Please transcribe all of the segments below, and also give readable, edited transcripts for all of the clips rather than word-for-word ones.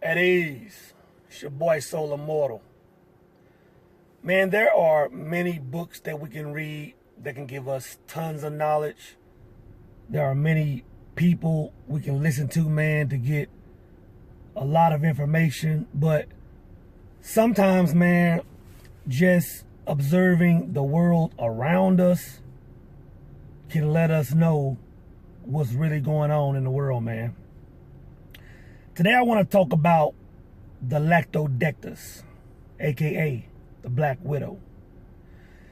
At ease. It's your boy SoulImmortal. Man, there are many books that we can read that can give us tons of knowledge. There are many people we can listen to, man, to get a lot of information. But sometimes, man, just observing the world around us can let us know what's really going on in the world, man. Today I want to talk about the Lactodectus, aka the Black Widow.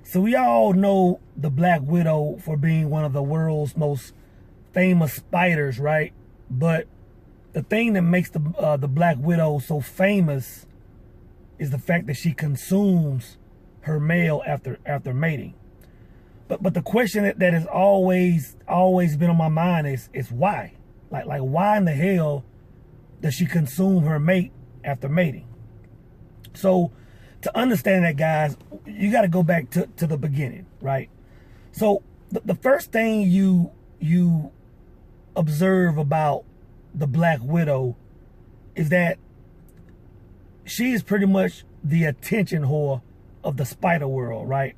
So we all know the Black Widow for being one of the world's most famous spiders, right? But the thing that makes the Black Widow so famous is the fact that she consumes her male after mating. But the question that has always been on my mind is why? Like why in the hell does she consume her mate after mating? So to understand that, guys, you got to go back to the beginning, right? So the first thing you observe about the Black Widow is that she is pretty much the attention whore of the spider world, right?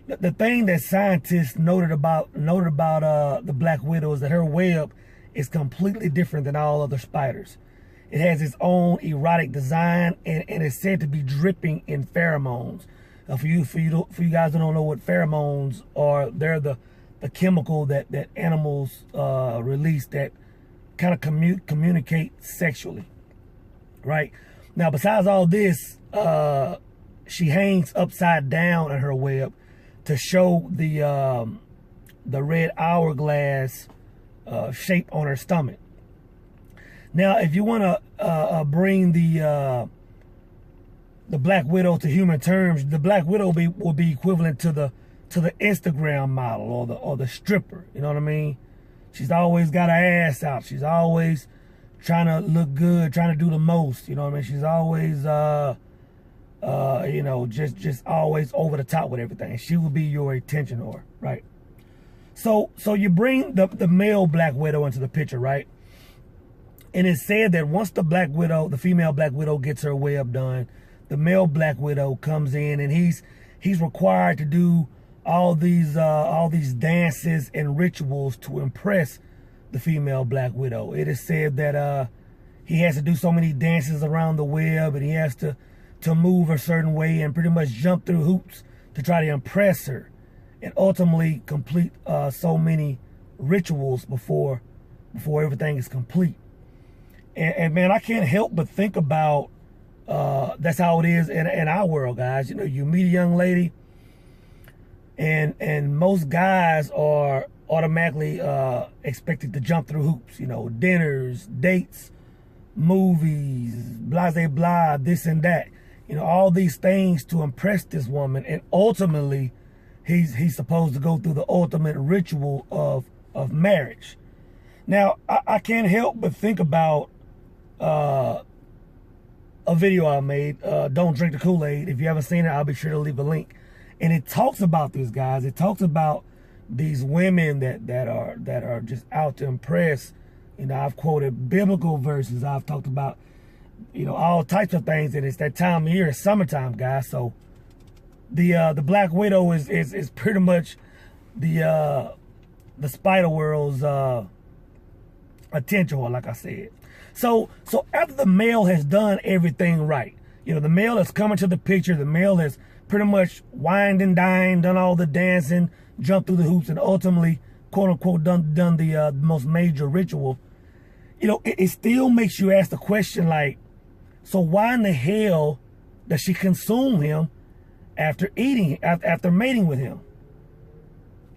The thing that scientists noted about the Black Widow is that her web is completely different than all other spiders. It has its own erotic design and is said to be dripping in pheromones. For you guys who don't know what pheromones are, they're the chemical that animals release that kind of communicate sexually, right? Now, besides all this, she hangs upside down in her web to show the red hourglass shape on her stomach. Now, if you want to bring the Black Widow to human terms, the Black Widow will be equivalent to the Instagram model or the stripper. You know what I mean? She's always got her ass out. She's always trying to look good, trying to do the most. You know what I mean? She's always you know, just always over the top with everything. She will be your attention whore, right? So you bring the male Black Widow into the picture, right? And it's said that once the female Black Widow gets her web done, the male Black Widow comes in and he's required to do all these dances and rituals to impress the female Black Widow. It is said that he has to do so many dances around the web, and he has to move a certain way and pretty much jump through hoops to try to impress her, and ultimately complete so many rituals before everything is complete. And man, I can't help but think about that's how it is in our world, guys. You know, you meet a young lady, and most guys are automatically expected to jump through hoops. You know, dinners, dates, movies, blah blah blah, this and that. You know, all these things to impress this woman, and ultimately, he's supposed to go through the ultimate ritual of marriage. Now, I can't help but think about a video I made, Don't Drink the Kool-Aid. If you haven't seen it, I'll be sure to leave a link. And it talks about this, guys. It talks about these women that are just out to impress. You know, I've quoted biblical verses. I've talked about, you know, all types of things. And it's that time of year, it's summertime, guys. So the Black Widow is pretty much the spider world's attention whore, like I said. So after the male has done everything right, you know, the male has come into the picture, the male has pretty much wined and dined, done all the dancing, jumped through the hoops, and ultimately, quote unquote, done the most major ritual. You know, it still makes you ask the question, like, so why in the hell does she consume him after mating with him?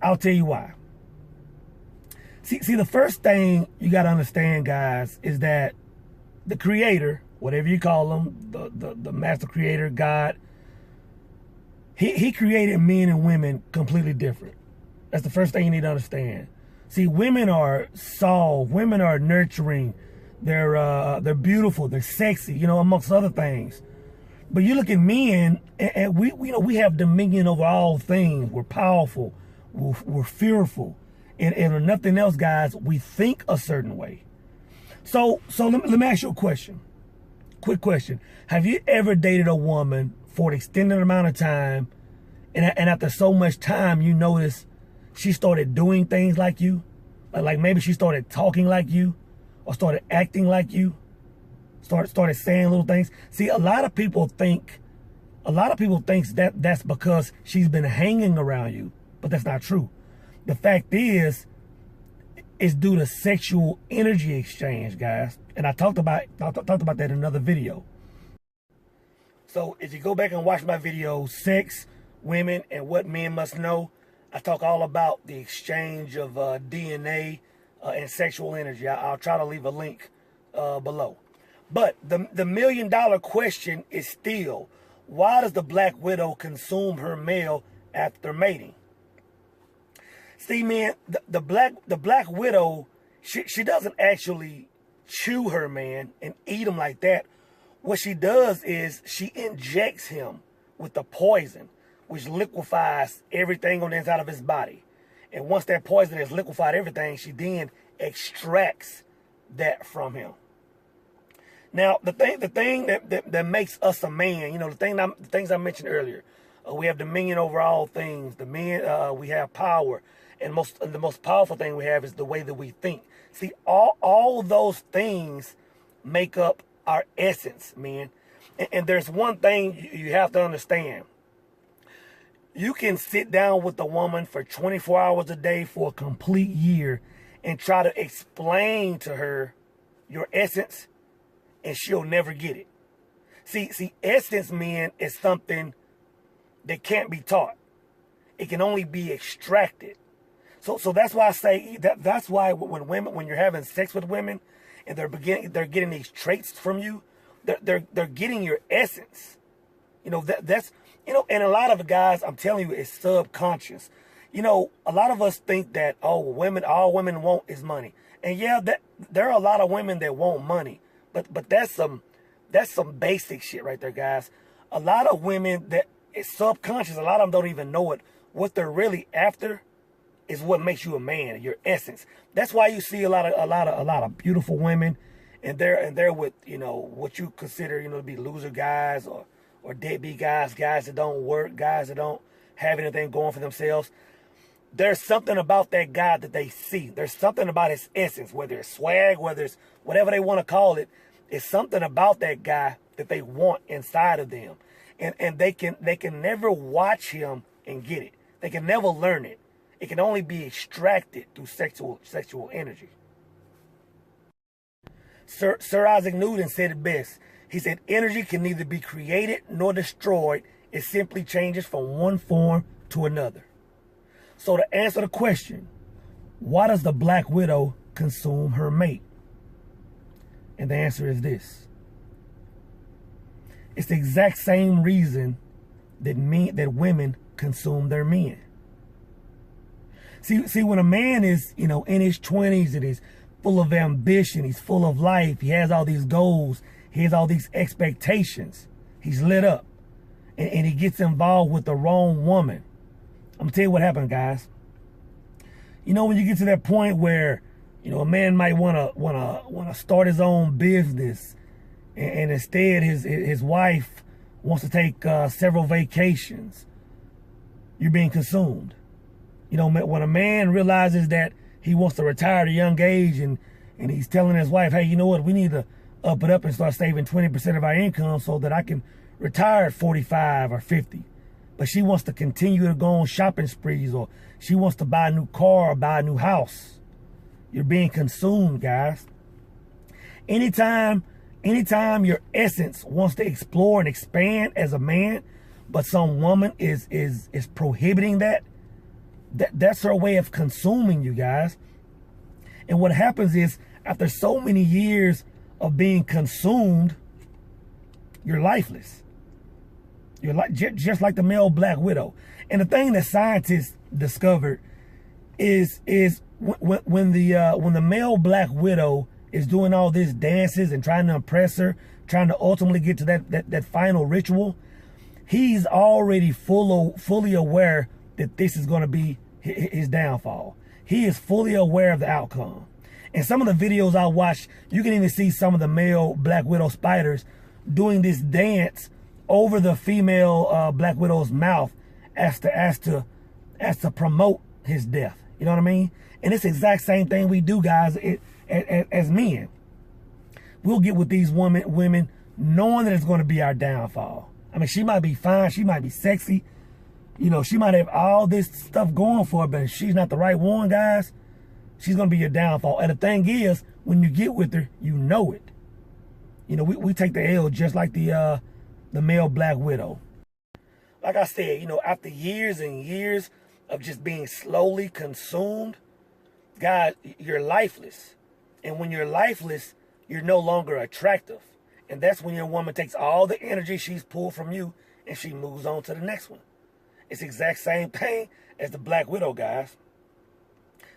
I'll tell you why. See, the first thing you got to understand, guys, is that the creator, whatever you call him, the master creator, God, he created men and women completely different. That's the first thing you need to understand. See, women are soft, women are nurturing, they're beautiful, they're sexy, you know, amongst other things. But you look at men, and we have dominion over all things. We're powerful, we're fearful. And if nothing else, guys, we think a certain way. So let me ask you a question. quick question. Have you ever dated a woman for an extended amount of time, and after so much time, you notice she started doing things like you? Like maybe she started talking like you, or started acting like you, started saying little things. See, a lot of people think that that's because she's been hanging around you, but that's not true. The fact is, it's due to sexual energy exchange, guys. And I talked about that in another video. So if you go back and watch my video, Sex, Women, and What Men Must Know, I talk all about the exchange of DNA and sexual energy. I'll try to leave a link below. But the million-dollar question is still, why does the black widow consume her male after mating? See, man, the black widow, she doesn't actually chew her man and eat him like that. What she does is she injects him with the poison, which liquefies everything on the inside of his body. And once that poison has liquefied everything, she then extracts that from him. Now, the thing that makes us a man, you know, the things I mentioned earlier, we have dominion over all things. We have power, and the most powerful thing we have is the way that we think. See, all those things make up our essence, man. And there's one thing you have to understand. You can sit down with a woman for 24 hours a day for a complete year and try to explain to her your essence, and she'll never get it. See, essence, man, is something that can't be taught. It can only be extracted. So that's why I say that's why when you're having sex with women and they're getting these traits from you, they're getting your essence. You know, that's you know, and a lot of guys, I'm telling you, it's subconscious. You know, a lot of us think that, oh, all women want is money. And yeah, there are a lot of women that want money. But that's some basic shit right there, guys. A lot of women that it's subconscious, a lot of them don't even know it. What they're really after is what makes you a man, your essence. That's why you see a lot of beautiful women, and they're with, you know, what you consider, you know, to be loser guys or deadbeat guys that don't work, guys that don't have anything going for themselves. There's something about that guy that they see. There's something about his essence, whether it's swag, whether it's whatever they want to call it. It's something about that guy that they want inside of them. And they can never watch him and get it. They can never learn it. It can only be extracted through sexual energy. Sir Isaac Newton said it best. He said, energy can neither be created nor destroyed. It simply changes from one form to another. So to answer the question, why does the black widow consume her mate? And the answer is this. It's the exact same reason that women consume their men. See, when a man is, you know, in his 20s and he's full of ambition, he's full of life, he has all these goals, he has all these expectations, he's lit up, and he gets involved with the wrong woman. I'm gonna tell you what happened, guys. You know, when you get to that point where, you know, a man might wanna start his own business, and instead his wife wants to take several vacations, you're being consumed. You know, when a man realizes that he wants to retire at a young age, and he's telling his wife, hey, you know what, we need to up it up and start saving 20% of our income so that I can retire at 45 or 50. But she wants to continue to go on shopping sprees, or she wants to buy a new car or buy a new house. You're being consumed, guys. Anytime your essence wants to explore and expand as a man, but some woman is prohibiting that's her way of consuming you, guys. And what happens is, after so many years of being consumed, you're lifeless. You're like just like the male black widow. And the thing that scientists discovered is when the male black widow is doing all these dances and trying to impress her, trying to ultimately get to that final ritual, he's already fully aware that this is going to be his downfall. He is fully aware of the outcome. And some of the videos I watched, you can even see some of the male black widow spiders doing this dance over the female Black Widow's mouth as to promote his death. You know what I mean? And it's the exact same thing we do, guys, as men. We'll get with these women knowing that it's going to be our downfall. I mean, she might be fine, she might be sexy, you know, she might have all this stuff going for her, but if she's not the right one, guys, she's going to be your downfall. And the thing is, when you get with her, you know it. You know, we take the L just like the male Black Widow. Like I said, you know, after years and years of just being slowly consumed, God, you're lifeless. And when you're lifeless, you're no longer attractive. And that's when your woman takes all the energy she's pulled from you and she moves on to the next one. It's the exact same thing as the Black Widow, guys.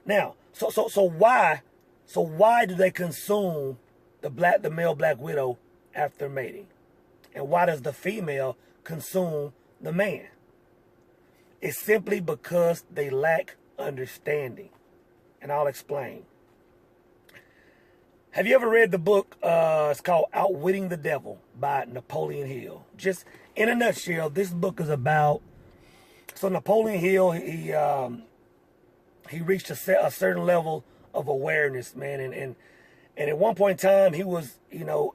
Now, so why do they consume the male Black Widow after mating? And why does the female consume the man? It's simply because they lack understanding. And I'll explain. Have you ever read the book, it's called Outwitting the Devil by Napoleon Hill? Just in a nutshell, this book is about, so Napoleon Hill, he reached a certain level of awareness, man. And at one point in time, he was, you know,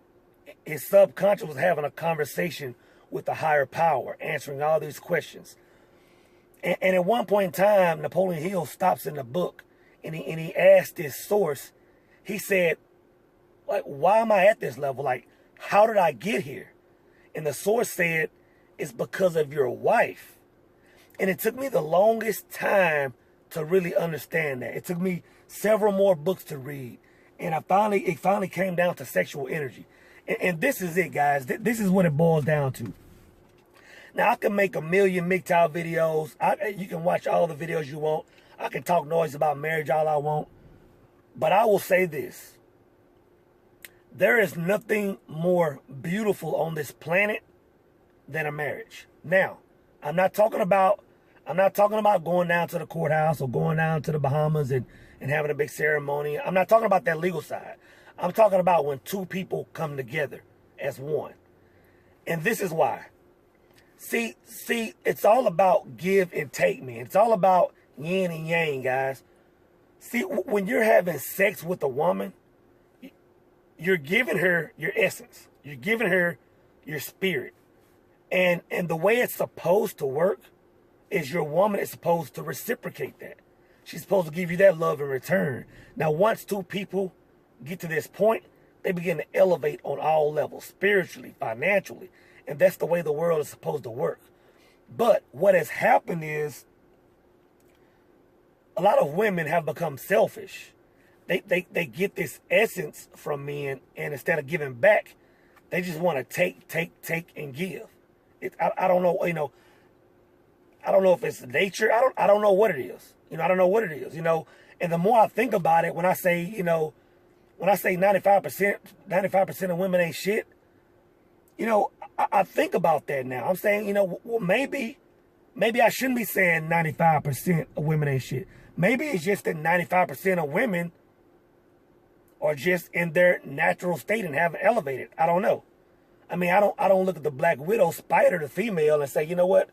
his subconscious was having a conversation with the higher power, answering all these questions. And at one point in time, Napoleon Hill stops in the book and he asked his source, he said, like, why am I at this level? Like, how did I get here? And the source said, it's because of your wife. And it took me the longest time to really understand that. It took me several more books to read. And it finally came down to sexual energy. And this is it, guys. This is what it boils down to. Now, I can make a million MGTOW videos. You can watch all the videos you want. I can talk noise about marriage all I want. But I will say this. There is nothing more beautiful on this planet than a marriage. Now, I'm not talking about going down to the courthouse or going down to the Bahamas and having a big ceremony. I'm not talking about that legal side. I'm talking about when two people come together as one. And this is why. See, it's all about give and take, man. It's all about yin and yang, guys. See, when you're having sex with a woman, you're giving her your essence. You're giving her your spirit. And the way it's supposed to work is your woman is supposed to reciprocate that. She's supposed to give you that love in return. Now, once two people get to this point, they begin to elevate on all levels, spiritually, financially. And that's the way the world is supposed to work. But what has happened is a lot of women have become selfish. They get this essence from men, and instead of giving back, they just want to take, and give. I don't know, you know. I don't know if it's nature. I don't know what it is. You know, I don't know what it is. You know, and the more I think about it, when I say, you know, when I say 95% of women ain't shit, you know, I think about that now. I'm saying, you know, well, maybe I shouldn't be saying 95% of women ain't shit. Maybe it's just that 95% of women are just in their natural state and haven't elevated. I don't know. I mean, I don't look at the Black Widow, spider the female, and say, you know what?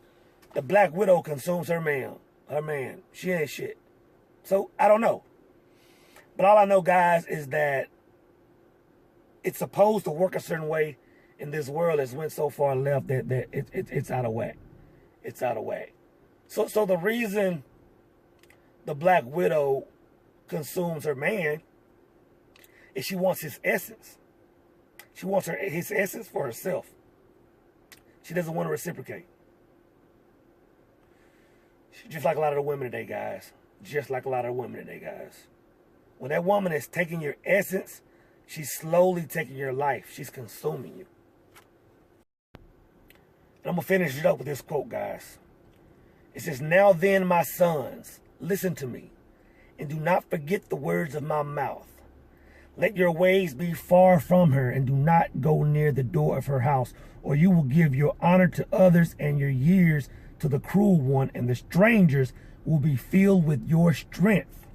The Black Widow consumes her man. She ain't shit. So, I don't know. But all I know, guys, is that it's supposed to work a certain way, and this world has went so far left that it's out of whack. It's out of whack. So the reason the Black Widow consumes her man is she wants his essence. She wants his essence for herself. She doesn't want to reciprocate. She's just like a lot of the women today, guys. Just like a lot of the women today, guys. When that woman is taking your essence, she's slowly taking your life. She's consuming you. And I'm going to finish it up with this quote, guys. It says, "Now then, my sons, listen to me, and do not forget the words of my mouth. Let your ways be far from her, and do not go near the door of her house, or you will give your honor to others and your years to the cruel one, and the strangers will be filled with your strength,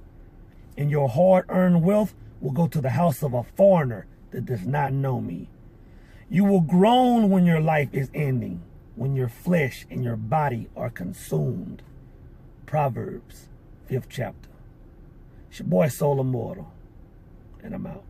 and your hard-earned wealth will go to the house of a foreigner that does not know me. You will groan when your life is ending, when your flesh and your body are consumed. Proverbs, 5th chapter. It's your boy SoulImmortal, and I'm out.